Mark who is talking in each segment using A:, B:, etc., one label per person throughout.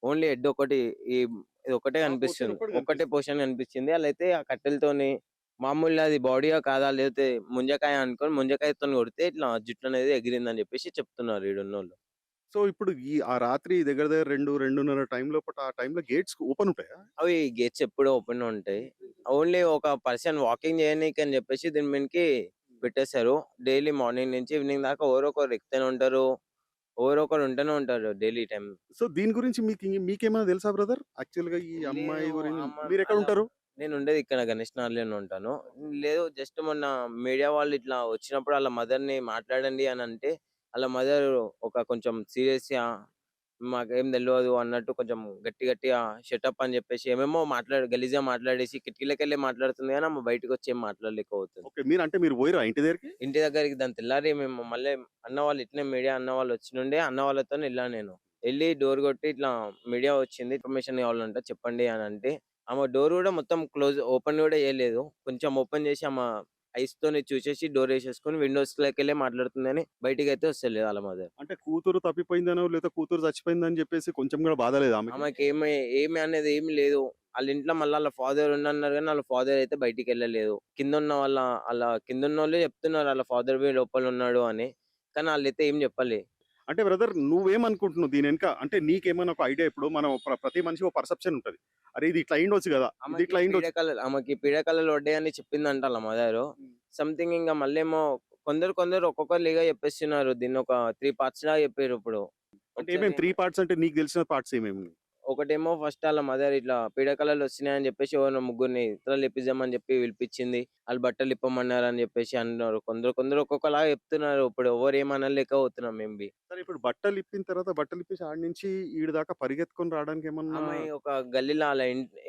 A: Only head ఒకటి ఈ ఇది ఒకటే
B: ఆ పోర్షన్
A: కనిపిస్తుంది.
B: ఒక్కటి
A: ఒక్కటే
B: కనిపిస్తుంది.
A: పోర్షన్ కనిపించింది. ఆళ్ళైతే ఆ కట్టెలతోని మామూలుగా అది బాడీయా కాదా? లేకపోతే ముంజకాయ అనుకోని ముంజకాయతోని కొడితే ఇట్లా జుట్టనేది ఎగిరిందని చెప్పేసి చెప్తున్నారు ఈడున్నోళ్ళు.
B: సో, ఇప్పుడు ఆ రాత్రి దగ్గర దగ్గర 2, 2:30 టైం లోపట ఆ టైంలో గేట్స్ ఓపెన్ ఉంటాయా?
A: అవి గేట్స్ ఎప్పుడూ ఓపెన్ ఉంటాయి. ఓన్లీ ఒక పర్సన్ వాకింగ్ చేయనీకి అని చెప్పేసి దీని మీదకి పెట్టేశారు. డైలీ మార్నింగ్ నుంచి ఈవినింగ్ దాకా ఎవరో ఒకరు ఎక్కుతూనే ఉంటారు. ఎవరో ఒకరు ఉంటూనే ఉంటారు డైలీ టైమ్.
B: సో, దీని గురించి మీకేమైనా తెలుసా బ్రదర్? యాక్చువల్‌గా ఈ
A: లేదు.
B: అమ్మాయి గురించి మీరెక్కడ
A: అలా
B: ఉంటారు?
A: నేనుండేది ఇక్కడ గణేష్ నగర్‌లోనే ఉంటాను. లేదు జస్ట్ మొన్న మీడియా వాళ్ళు ఇట్లా వచ్చినప్పుడు ఆళ్ళ మదర్‌ని మాట్లాడండి అనంటే, ఆళ్ళ మదర్ ఒక కొంచెం సీరియస్‌గా మాకేం తెలవదు అన్నట్టు కొంచెం గట్టి గట్టిగా షటప్ అని చెప్పేసి ఏమేమో గలీజ్‌గా మాట్లాడేసి కిటికీలకెళ్ళే మాట్లాడుతుంది గానీ, ఆమె బయటకొచ్చి ఏం మాట్లాడలేకపోతుంది.
B: ఓకే. మీరు పోయిర్రా ఇంటి దగ్గరికి?
A: ఇంటి దగ్గరికి దాని తెల్లారి మేము మళ్ళీ అన్న వాళ్ళు ఇట్లనే మీడియా అన్న వాళ్ళు వచ్చినుండే అన్న వాళ్ళతోని ఎళ్ళాను నేను. ఎళ్లి డోర్ కొట్టి ఇట్లా మీడియా వచ్చింది. ఇన్ఫర్మేషన్ కావాలంట చెప్పండి అనంటే, ఆమె డోర్ గూడా మొత్తం ఓపెన్ గూడా చేయలేదు. కొంచెం ఓపెన్ చేసి ఆమె ఐస్‌తోని చూసేసి డోర్ ఏసేసుకొని విండోస్‌లోకెళ్ళే మాట్లాడుతుంది గానీ, బయటికైతే వస్తలేదు ఆళ్ళ మదర్.
B: అంటే కూతురు తప్పిపోయిందనో, లేతే కూతురు చచ్చిపోయిందని జెప్పేసి కొంచెం గూడా బాధ లేదా ఆమెకి?
A: ఆమెకేమి ఏమి అనేది ఏమి లేదు. ఆళ్ళ ఇంట్లో మళ్ళా ఆళ్ళ ఫాదర్ ఉండన్నారు గానీ, ఆళ్ళ ఫాదర్ అయితే బయటికెళ్ళలేదు. కిందున్న ఆళ్ళ కిందున్నోళ్ళే చెప్తున్నారు ఆళ్ళ ఫాదర్ పోయి లోపలున్నాడు అని. కానీ ఆళ్ళైతే ఏం చెప్పలే.
B: అంటే బ్రదర్ నువ్వేమనుకుంటున్నావు దీనెనక? అంటే నీకేమైనా ఒక ఐడియా ఇప్పుడు మనం ప్రతి మనిషికి ఒక పర్సెప్షన్ ఉంటది. అరే! ఇది ఇట్లా అయ్యుండొచ్చు గదా! ఇది ఇట్లా అయ్యుండొచ్చు.
A: ఆమెకి పీడకలలు పడ్డాయని చెప్పిందంట ఆళ్ళ మదరు.
B: హ్మ్.
A: సంథింగ్ ఇంగ మళ్ళేమో కొందరు ఒక్కొక్కలిగా చెప్పేస్తున్నారు. దీన్నొక 3 పార్ట్స్ లాగా చెప్పిర్రు ఇప్పుడు.
B: అంటే
A: ఒకసారి
B: ఏమేమి 3 పార్ట్స్ అంటే నీకు దెలిసిన పార్ట్స్ ఏమేమి?
A: ఒకటేమో ఫస్ట్ ఆళ్ళ మదర్ ఇట్లా పీడకలలొచ్చినాయని జెప్పేసి ఎవరినో ముగ్గురిని ఇతరలు ఇప్పిద్దామని జెప్పి పిలిపిచ్చింది. ఆళ్ళు బట్టలు ఇప్పమన్నారని జెప్పేసి అన్నారు. కొందరు ఒక్కొక్కలాగా చెప్తున్నారు. ఇప్పుడు ఎవరు ఏమనలేకపోతున్నాం మేము బి.
B: సరే ఇప్పుడు బట్టలిప్పిన తర్వాత బట్టలిప్పేసి ఆడ నుంచి ఈడి దాకా పరిగెత్తుకొని రావడానికేమన్నా
A: ఆమె ఒక గల్లీలో ఆళ్ళ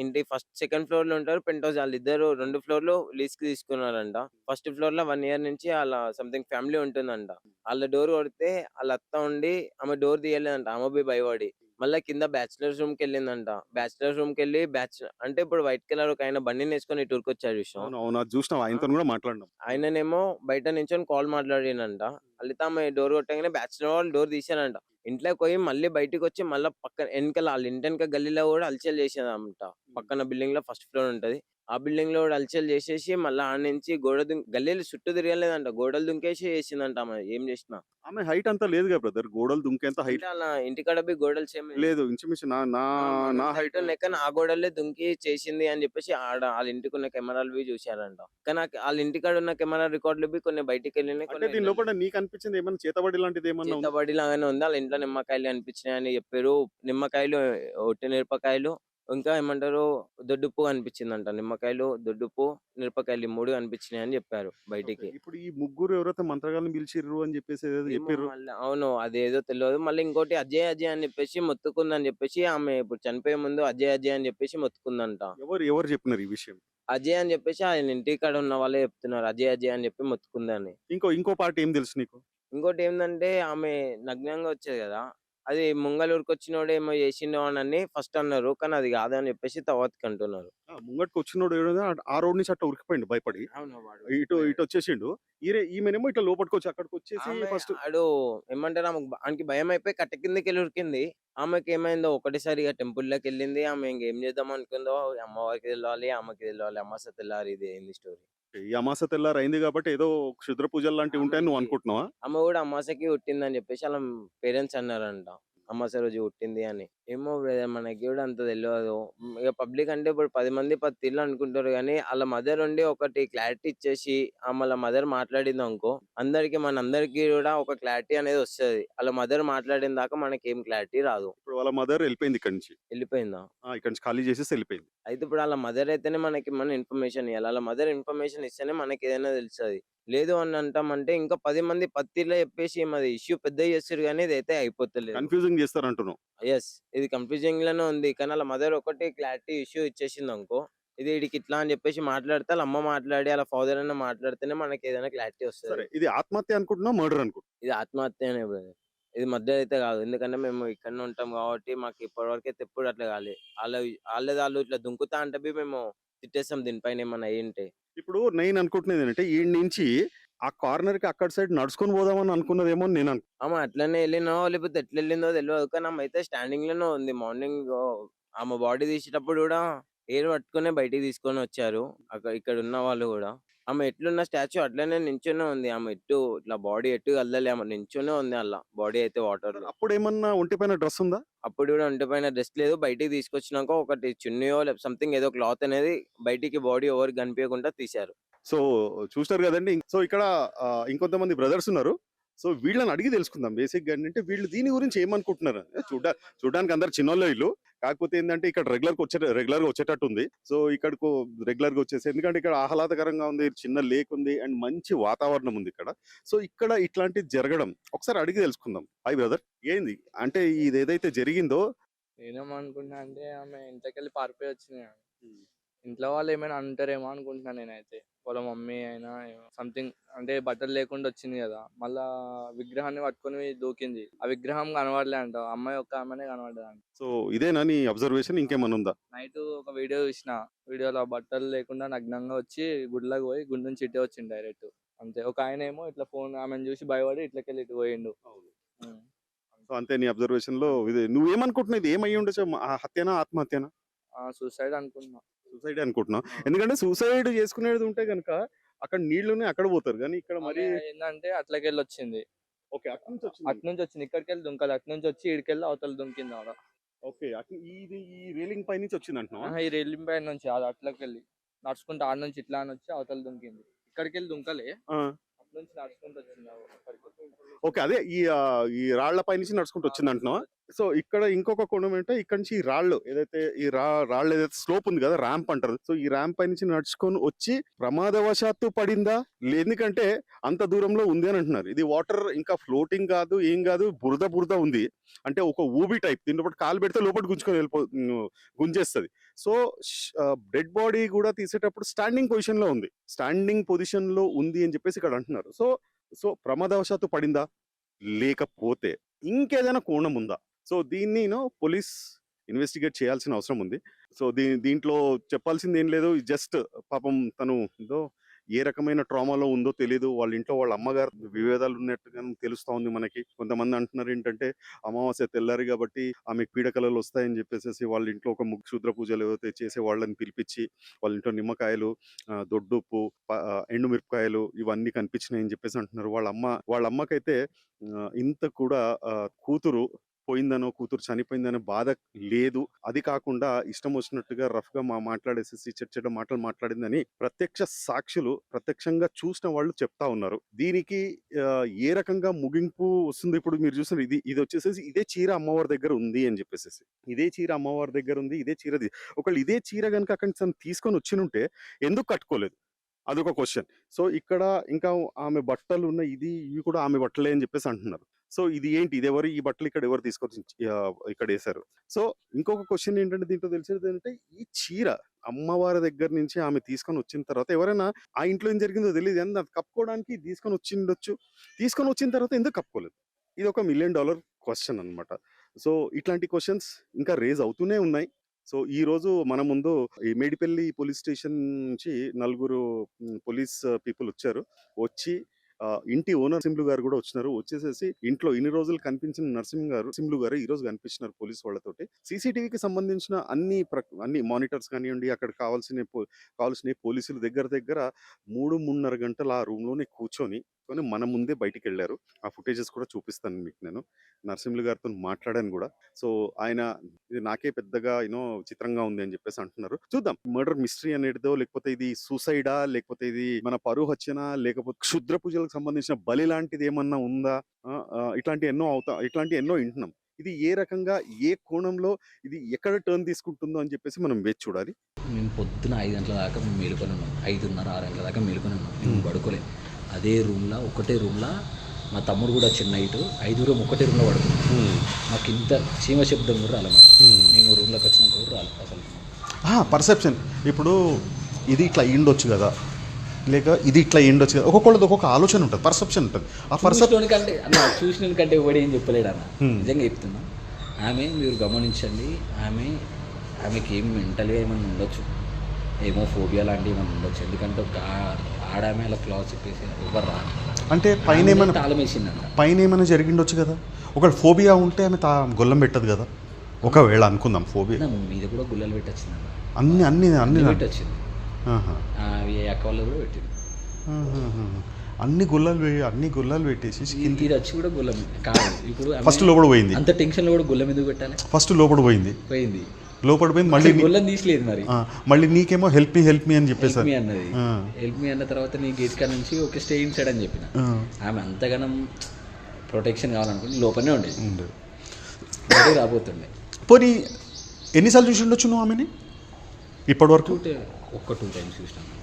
A: ఇంటి ఫస్ట్, సెకండ్ ఫ్లోర్‌లో ఉంటారు. పెంట్ హౌస్ ఆళ్ళిద్దరూ 2 ఫ్లోర్‌లు లీజ్‌కి తీసుకున్నారంట. ఫస్ట్ ఫ్లోర్‌లో 1 ఇయర్ నుంచి ఆళ్ళ సంథింగ్ ఫ్యామిలీ ఉంటుందంట. ఆళ్ళ డోర్ కొడితే ఆళ్ళ అత్త ఉండి ఆమె డోర్ తీయలేదంట. ఆమె బి భయపడి. మళ్ళా కింద బ్యాచిలర్స్ రూమ్‌కెళ్ళిందంట. బ్యాచిలర్స్ రూమ్‌కెళ్ళి అంటే ఇప్పుడు వైట్ కలర్ ఒకాయన బండినేసుకొని ఇటు ఉరికొచ్చాడు చూసినావా?
B: అవును. అది జూసినాం.
A: ఆ!
B: ఆయనతోని గూడా మాట్లాడినాం.
A: ఆయననేమో బయట నించొని కాల్ మాట్లాడిండంట. మళ్ళితే ఆమె డోర్ కొట్టంగానే బ్యాచిలర్ వాళ్ళు డోర్ తీశారంట. ఇంట్లోకి పోయి మళ్ళీ బయటికొచ్చి మళ్ళా ఎనకాల ఆళ్ళ ఇంటెనక గల్లీలో గూడా హల్చల్ చేసేదంట. పక్కన బిల్డింగ్‌లో ఫస్ట్ ఫ్లోర్ ఉంటది. ఆ బిల్డింగ్‌లో గూడా హల్చల్ చేసేసి మళ్ళా ఆడ నుంచి గల్లీలు చుట్టూ తిరగలేదంట. గోడలు దుంకేసి చేసిందంట ఆమె ఏం చేసినా.
B: ఆమె హైట్ అంతా లేదుగా బ్రదర్. గోడలు దుంకేంత
A: అంటే
B: హైట్
A: ఆళ్ళ ఇంటికాడ బి గోడలు సేమ్
B: లేదు. ఇంచుమించు నా నా నా
A: మనంత
B: హైట్.
A: హైటోళ్ళు లెక్కన ఆ గోడలే దుంకి చేసింది అని జెప్పేసి ఆళ్ళ ఇంటికున్న కెమెరాలు చూసారంట. కానీ ఆళ్ళ ఇంటికాడ ఉన్న కెమెరా రికార్డులు కొన్ని బయటికెళ్ళినాయి.
B: అంటే
A: కొన్ని
B: దీని లోపల
A: వెళ్ళలేదు.
B: నీకనిపించింది ఏమన్నా చేతబడి లాంటిదేమన్నా ఉందా?
A: చేతబడి లాగానే ఉంది. ఆళ్ళ ఇంట్లో నిమ్మకాయలు కనిపించినాయని చెప్పిర్రు. నిమ్మకాయలు, ఒట్టి మిరపకాయలు ఇంకా ఏమంటారు దొడ్డుప్పు కనిపించిందంట. నిమ్మకాయలు, దొడ్డుప్పు, మిరపకాయలు ఈ 3 కనిపించినాయని చెప్పారు
B: ఓకే.
A: బయటికి.
B: ఇప్పుడు ఈ ముగ్గురు ఎవరైతే మంత్రగాళ్ళని పిలిచిర్రు అని జెప్పేసి ఏదేదో
A: ఏమో
B: జెప్పిర్రు.
A: మళ్ళా అవును. అదేదో తెలవదు. మళ్ళీ ఇంకోటి అజయ్ అని చెప్పేసి మొత్తుకుందని చెప్పేసి ఆమె ఇప్పుడు చనిపోయే ముందు అజయ్ అని చెప్పేసి మొత్తుకుందంట.
B: ఎవరు జెప్పినారు ఈ విషయం?
A: అజయ్ అని చెప్పేసి ఆయన ఇంటికాడ ఉన్న వాళ్ళే చెప్తున్నారు. అజయ్ అని చెప్పి మొత్తుకుందని.
B: ఇంకో పార్ట్ ఏం తెలుసు నీకు?
A: ఇంకోటేందంటే ఆమె నగ్నంగా వచ్చేది గదా! అది ముంగలూరుకొచ్చినోడేమో చేసిండు అనని ఫస్ట్ అన్నారు. కానీ అది కాదని చెప్పేసి తర్వాతకి అంటున్నారు.
B: ఆ! ముంగటికొచ్చినోడు ఎవడో ఆ రోడ్ నుంచి అట్లా ఉరికిపోయిండు భయపడి.
A: అవును. వాడు
B: ఇటు
A: ఉరికిపోయాడు.
B: వచ్చేసిండు. ఈమెనేమో ఇట్లా లోపటికొచ్చి అక్కడికొచ్చేసి
A: ఆమె
B: ఫస్ట్
A: ఆడు ఏమంటారు ఆమెకి భయమైపోయి కట్ట కిందకెళ్ళి ఉరికింది. ఆమెకేమైందో ఒకటేసారిగా టెంపుల్‌లోకెళ్ళింది. ఆమె ఇంగేం చేద్దాం అనుకుందో అమ్మవారికి తెలవాలి, ఆమెకి తెలవాలి. అమావాస్య తెల్లారి ఇది ఏంది స్టోరీ.
B: ఈ అమావాస్య తెల్లారి అయింది గాబట్టి ఏదో క్షుద్ర పూజలు లాంటివి ఉంటాయని నువ్వు
A: ఆమెకి
B: అనుకుంటున్నావా?
A: ఆమె గూడా అమావాస్యకి పుట్టిందని జెప్పేసి ఆళ్ళ పేరెంట్స్ అన్నారంట. అమావాస్య రోజు పుట్టింది అని. ఏమో బ్రదర్ మనకి గూడా అంత దెలవదు. ఇగ పబ్లిక్ అంటే ఇప్పుడు 10 మంది 10 తీర్లు అనుకుంటారు గానీ, ఆళ్ళ మదర్ ఉండి ఒకటి క్లారిటీ ఇచ్చేసి, ఆళ్ళ మదర్ మాట్లాడిందనుకో, మనందరికీ గూడా ఒక క్లారిటీ అనేది వస్తది. ఆళ్ళ మదర్ మాట్లాడిన దాకా మనకేం క్లారిటీ రాదు.
B: ఇప్పుడు వాళ్ళ మదర్ ఎళ్ళిపోయింది ఇక్కడి నుంచి.
A: ఎళ్ళిపోయిందా?
B: ఇక్కడి నుంచి ఖాళీ చేసేసి ఎళ్ళిపోయింది.
A: అయితే ఇప్పుడు ఆళ్ళ మదర్ అయితేనే మనకేమన్నా ఇన్ఫర్మేషన్ ఇయ్యాలి. ఆళ్ళ మదర్ ఇన్ఫర్మేషన్ ఇస్తేనే మనకేదైనా తెలుస్తది. లేదు అని అంటామంటే ఇంకా 10 మంది పత్తిర్లో చెప్పేసి మాది ఇష్యూ పెద్దగా చేస్తుర్రు గానీ ఇదైతే అయిపోతలేదు.
B: కన్‌ఫ్యూజింగ్ చేస్తారంటున్నావు.
A: యెస్. ఇది కన్‌ఫ్యూజింగ్‌లోనే ఉంది. కానీ ఆళ్ళ మదర్ ఒకటి క్లారిటీ ఇష్యూ ఇచ్చేసిందనుకో, ఇది ఈడికి ఇట్లా అని చెప్పేసి మాట్లాడితే ఆళ్ళ అమ్మ మాట్లాడి, ఆళ్ళ ఫాదర్ అన్నా మాట్లాడితేనే మనకేదైనా క్లారిటీ వస్తది.
B: సరే ఇది ఆత్మహత్య అనుకుంటున్నావా? మర్డర్
A: ఇది ఆత్మహత్యనే బ్రదర్. ఇది మర్డర్ అయితే కాదు. ఎందుకంటే మేము ఇక్కడనే ఉంటాం కాబట్టి మాకు ఇప్పటివరకైతే ఎప్పుడు అట్లా కాలే. ఆళ్ళది ఇట్లా దుంకుతా అంటే మేము తిట్టేస్తాం దీనిపైన ఏమన్నా అయ్యుంటే.
B: ఇప్పుడు నేను అనుకుంటున్నదేంటంటే ఈడి నుంచి ఆ కార్నర్ కి అక్కడ సైడ్ నడుచుకొని పోదామని అనుకున్నదేమో అని నేను
A: ఆమె అట్లనే వెళ్ళినో లేకపోతే ఎట్లా వెళ్ళిందో తెలియదు, కానీ ఆమె అయితే స్టాండింగ్ లోనే ఉంది. మార్నింగ్ ఆమె బాడీ తీసేటప్పుడు కూడా ఎయిర్ పట్టుకునే బయటికి తీసుకొని వచ్చారు అక్కడ ఇక్కడ ఉన్న వాళ్ళు కూడా. ఆమె ఎట్లున్న స్టాచ్యూ అట్లనే నించునే ఉంది. ఆమె ఎటు ఇట్లా బాడీ ఎటు కదలలే, ఆమె నించునే ఉంది అలా బాడీ అయితే వాటర్ లో.
B: అప్పుడు ఏమన్నా ఒంటిపైన డ్రెస్ ఉందా?
A: అప్పుడు కూడా ఒంటి పైన డ్రెస్ లేదు. బయటికి తీసుకొచ్చినాక ఒకటి చున్నీయో సంథింగ్ ఏదో క్లాత్ అనేది బయటికి బాడీ ఎవరికి కనిపించకుండా తీశారు.
B: సో చూస్తారు కదండి. సో ఇక్కడ ఇంకొంతమంది బ్రదర్స్ ఉన్నారు. సో వీళ్ళని అడిగి తెలుసుకుందాం బేసిక్గా ఏంటంటే వీళ్ళు దీని గురించి ఏమనుకుంటున్నారు. చూడడానికి అందరు చిన్నోళ్ళే వీళ్ళు. కాకపోతే ఏంటంటే ఇక్కడ రెగ్యులర్ గా వచ్చేటట్టు ఉంది. సో ఇక్కడకు రెగ్యులర్ గా వచ్చేసి, ఎందుకంటే ఇక్కడ ఆహ్లాదకరంగా ఉంది, చిన్న లేక్ ఉంది అండ్ మంచి వాతావరణం ఉంది ఇక్కడ. సో ఇక్కడ ఇట్లాంటిది జరగడం ఒకసారి అడిగి తెలుసుకుందాం. హాయ్ బ్రదర్, ఏంది అంటే ఇది ఏదైతే జరిగిందో?
C: నేనేమనుకుంటున్నా అంటే ఆమె ఇంట్లోకెళ్ళి పారిపోయి వచ్చింది. ఇంట్లో వాళ్ళు ఏమైనా అంటారేమో అనుకుంటున్నా నేనైతే. వాళ్ళ మమ్మీ అయినా సంథింగ్ అంటే బట్టలు లేకుండా వచ్చింది కదా, మళ్ళా విగ్రహాన్ని పట్టుకొని దూకింది. ఆ విగ్రహం కనబడలే అంట, అమ్మాయి ఒక్క ఆమెనే కనబడ్డదంట.
B: సో ఇదేనా నీ అబ్జర్వేషన్, ఇంకేమన్నా ఉందా?
C: నైట్ ఒక వీడియో చూసిన, వీడియోలో బట్టలు లేకుండా నగ్నంగా వచ్చి గుడిలోకి పోయి గుడి నుంచి ఇటే వచ్చింది డైరెక్ట్. అంతే. ఒక ఆయన ఏమో ఇట్లా ఫోన్ ఆమెను చూసి భయపడి ఇట్లకెళ్ళి ఇటు పోయిండు. ఉమ్.
B: సో అంతే నీ అబ్జర్వేషన్ లో. ఇది నువ్వేమనుకుంటున్నావు, ఇది ఏమై ఉండొచ్చు? హత్యనా ఆత్మహత్యనా?
C: సూసైడ్ అనుకుంటున్నా.
B: సూసైడ్ అనుకుంటున్నావు, ఎందుకంటే సూసైడ్ చేసుకునేది ఉంటే కనుక అక్కడ నీళ్లునే అక్కడ పోతారు, కానీ ఇక్కడ మరి
C: ఆమె ఏంటంటే అట్లకెళ్ళి వచ్చింది.
B: ఓకే అటు నుంచి వచ్చింది.
C: అటు నుంచి వచ్చింది, ఇక్కడికి వెళ్ళి దుంకాలి, అటు నుంచి వచ్చి ఇడికెళ్ళి అవతల దుంకింది ఆడ.
B: ఓకే ఇది ఈ రైలింగ్ పై నుంచి వచ్చింది అంటున్నావా?
C: ఈ రైలింగ్ పైన నుంచి అది అట్లకి వెళ్ళి నడుచుకుంటూ ఆడ నుంచి ఇట్లా అని వచ్చి అవతల దుంకింది. ఇక్కడికి వెళ్ళి దుంకలే, అటు నుంచి నడుచుకుంటూ వచ్చింది అక్కడికి.
B: ఓకే అదే ఈ రాళ్ల పై నుంచి నడుచుకుంటూ వచ్చింది అంటున్నావా? సో ఇక్కడ ఇంకొక కోణం ఏంటంటే, ఇక్కడ నుంచి ఈ రాళ్ళు ఏదైతే రాళ్ళు ఏదైతే స్లోప్ ఉంది కదా, ర్యాంప్ అంటారు. సో ఈ ర్యాంప్ పై నుంచి నడుచుకొని వచ్చి ప్రమాదవశాత్తు పడిందా? ఎందుకంటే అంత దూరంలో ఉంది అని అంటున్నారు. ఇది వాటర్ ఇంకా ఫ్లోటింగ్ కాదు, ఏం కాదు, బురద ఉంది. అంటే ఒక ఊబి టైప్, దీని లోపల కాలు పెడితే లోపల గుంజేస్తుంది. సో డెడ్ బాడీ కూడా తీసేటప్పుడు స్టాండింగ్ పొజిషన్ లో ఉంది, అని చెప్పేసి ఇక్కడ అంటున్నారు. సో ప్రమాదవశాత్తు పడిందా, లేకపోతే ఇంకేదైనా కోణం ఉందా? సో దీన్ని పోలీస్ ఇన్వెస్టిగేట్ చేయాల్సిన అవసరం ఉంది. సో దీంట్లో చెప్పాల్సింది ఏం లేదు. జస్ట్ పాపం తను ఏదో ఏ రకమైన ట్రామాలో ఉందో తెలియదు. వాళ్ళ ఇంట్లో వాళ్ళ అమ్మగారు విభేదాలు ఉన్నట్టుగా తెలుస్తా ఉంది మనకి. కొంతమంది అంటున్నారు ఏంటంటే అమావాస్య తెల్లారి కాబట్టి ఆమెకు పీడకలలు వస్తాయని చెప్పేసి వాళ్ళ ఇంట్లో ఒక క్షుద్ర పూజలు ఏవైతే చేసే వాళ్ళని పిలిపించి వాళ్ళ ఇంట్లో నిమ్మకాయలు, దొడ్డుప్పు, ఎండుమిరపకాయలు ఇవన్నీ కనిపించినాయని చెప్పేసి అంటున్నారు. వాళ్ళ అమ్మకైతే ఇంత కూడా కూతురు పోయిందనో కూతురు చనిపోయిందనో బాధ లేదు. అది కాకుండా ఇష్టం వచ్చినట్టుగా రఫ్ గా మాట్లాడేసేసి చెడ్డ మాటలు మాట్లాడిందని ప్రత్యక్ష సాక్షులు, ప్రత్యక్షంగా చూసిన వాళ్ళు చెప్తా ఉన్నారు. దీనికి ఏ రకంగా ముగింపు వస్తుంది ఇప్పుడు మీరు చూసిన ఇది వచ్చేసేసి ఇదే చీర అమ్మవారి దగ్గర ఉంది అని చెప్పేసి, ఇదే చీర అమ్మవారి దగ్గర ఉంది, ఇదే చీరది. ఒకళ్ళు ఇదే చీర కనుక అక్కడి నుంచి తీసుకొని వచ్చినుంటే ఎందుకు కట్టుకోలేదు, అదొక క్వశ్చన్. సో ఇక్కడ ఇంకా ఆమె బట్టలు ఉన్న ఇవి కూడా ఆమె బట్టలే అని చెప్పేసి అంటున్నారు. సో ఇది ఏంటి, ఇది ఎవరు, ఈ బట్టలు ఇక్కడ ఎవరు తీసుకొచ్చి ఇక్కడ వేశారు? సో ఇంకొక క్వశ్చన్ ఏంటంటే దీంట్లో తెలిసేది ఏంటంటే, ఈ చీర అమ్మవారి దగ్గర నుంచి ఆమె తీసుకొని వచ్చిన తర్వాత ఎవరైనా ఆ ఇంట్లో ఏం జరిగిందో తెలియదు, అది కప్పుకోవడానికి తీసుకొని వచ్చిన తర్వాత ఎందుకు కప్పుకోలేదు? ఇది ఒక $1 million క్వశ్చన్ అనమాట. సో ఇట్లాంటి క్వశ్చన్స్ ఇంకా రేజ్ అవుతూనే ఉన్నాయి. సో ఈ రోజు మన ముందు ఈ మేడిపల్లి పోలీస్ స్టేషన్ నుంచి 4 పోలీస్ పీపుల్ వచ్చి ఇంటి ఓనర్ నరసింహులు గారు కూడా వచ్చినారు. వచ్చేసేసి ఇంట్లో ఇన్ని రోజులు కనిపించిన నరసింహులు గారు ఈ రోజు కనిపించినారు పోలీస్ వాళ్ళతోటి. సీసీటీవీకి సంబంధించిన అన్ని మానిటర్స్ కానివ్వండి, అక్కడ కావాల్సిన పోలీసులు దగ్గర 3.5 గంటలు ఆ రూమ్ లోనే కూర్చొని మన ముందే బయటికి వెళ్ళారు. ఆ ఫుటేజెస్ కూడా చూపిస్తాను మీకు. నేను నరసింహులు గారితో మాట్లాడాను కూడా. సో ఆయన ఇది నాకే పెద్దగా చిత్రంగా ఉంది అని చెప్పేసి అంటున్నారు. చూద్దాం మర్డర్ మిస్టరీ అనేటిదో, లేకపోతే ఇది సూసైడా, లేకపోతే ఇది మన పరువు హత్యనా, లేకపోతే క్షుద్ర పూజలకు సంబంధించిన బలి లాంటిది ఏమన్నా ఉందా? ఇట్లాంటి ఎన్నో వింటున్నాం. ఇది ఏ రకంగా, ఏ కోణంలో, ఇది ఎక్కడ టర్న్ తీసుకుంటుందో అని చెప్పేసి మనం వేచి చూడాలి.
D: మేము పొద్దున 5 గంటల దాకా మేము మేలుకొని ఉన్నాం, 5:30, 6 గంటల దాకా మేలుకొని ఉన్నాం. మేము పడుకోలేం. అదే రూమ్లో, ఒకటే రూమ్లో మా తమ్ముడు కూడా చిన్న హైటు, 5 ఒకటే రూమ్లో పడుకున్నాం. మాకు ఇంత చీమ శబ్దం కూడా రాలే మాకు. మేము రూమ్లోకి వచ్చినాక కూడా రాలేదు అసలు.
B: పర్సెప్షన్ ఇప్పుడు ఇది ఇట్లా అయ్యిండొచ్చు కదా, లేక ఇది ఇట్లా అయ్యిండొచ్చు కదా, ఒక్కొక్కళ్ళది ఒక్కొక్క ఆలోచన ఉంటుంది, పర్సెప్షన్ ఉంటుంది. ఆ పర్సెప్షన్
D: కంటే చూసిన కంటే ఎవడు ఏం చెప్పలేడు అన్న, నిజంగా చెప్తున్నా. మీరు గమనించండి, ఆమెకి ఏం మెంటల్గా ఏమైనా ఉండొచ్చు, ఏమో ఫోబియా లాంటివి ఏమైనా ఉండొచ్చు. ఎందుకంటే ఆడామే అలా క్లాస్ చెప్పేసి ఎవరు రా
B: అంటే పైన ఏమైనా
D: తాళం వేసిందంట.
B: పైన ఏమైనా జరిగిండొచ్చు కదా. ఒకవేళ ఫోబియా ఉంటే ఆమె గొల్లం పెట్టదు కదా. ఒకవేళ అనుకుందాం ఫోబియా
D: నా మీద కూడా గుల్లలు పెట్టొచ్చిందంట.
B: అన్ని అన్ని అన్ని
D: పెట్టొచ్చింది.
B: ఆహా.
D: అక్క వాళ్ళు కూడా పెట్టింది.
B: అన్ని గుల్లాలు పెట్టేసి
D: ఇది వచ్చి కూడా గుల్లం కాదు. ఇప్పుడు
B: ఫస్ట్ లోపల పోయింది.
D: అంత టెన్షన్లో కూడా గుల్లం ఎందుకు పెట్టాలి?
B: ఫస్ట్ లోపల పోయింది మళ్ళీ
D: గుల్లం తీసలేదు మరి.
B: మళ్ళీ నీకేమో హెల్ప్ మీ అని చెప్పేసారు.
D: అన్నది హెల్ప్ మీ అన్న తర్వాత నీ గేట్ కాడ నుంచి ఓకే స్టే ఇన్సైడ్ అని చెప్పిన. ఆమె అంతగానం ప్రొటెక్షన్ కావాలనుకుంటే లోపలనే ఉండేది, రాబోతుండే.
B: పోనీ ఎన్నిసార్లు చూసి ఉండొచ్చు నువ్వు ఆమెని ఇప్పటి వరకు?
D: 2 times చూసినాను.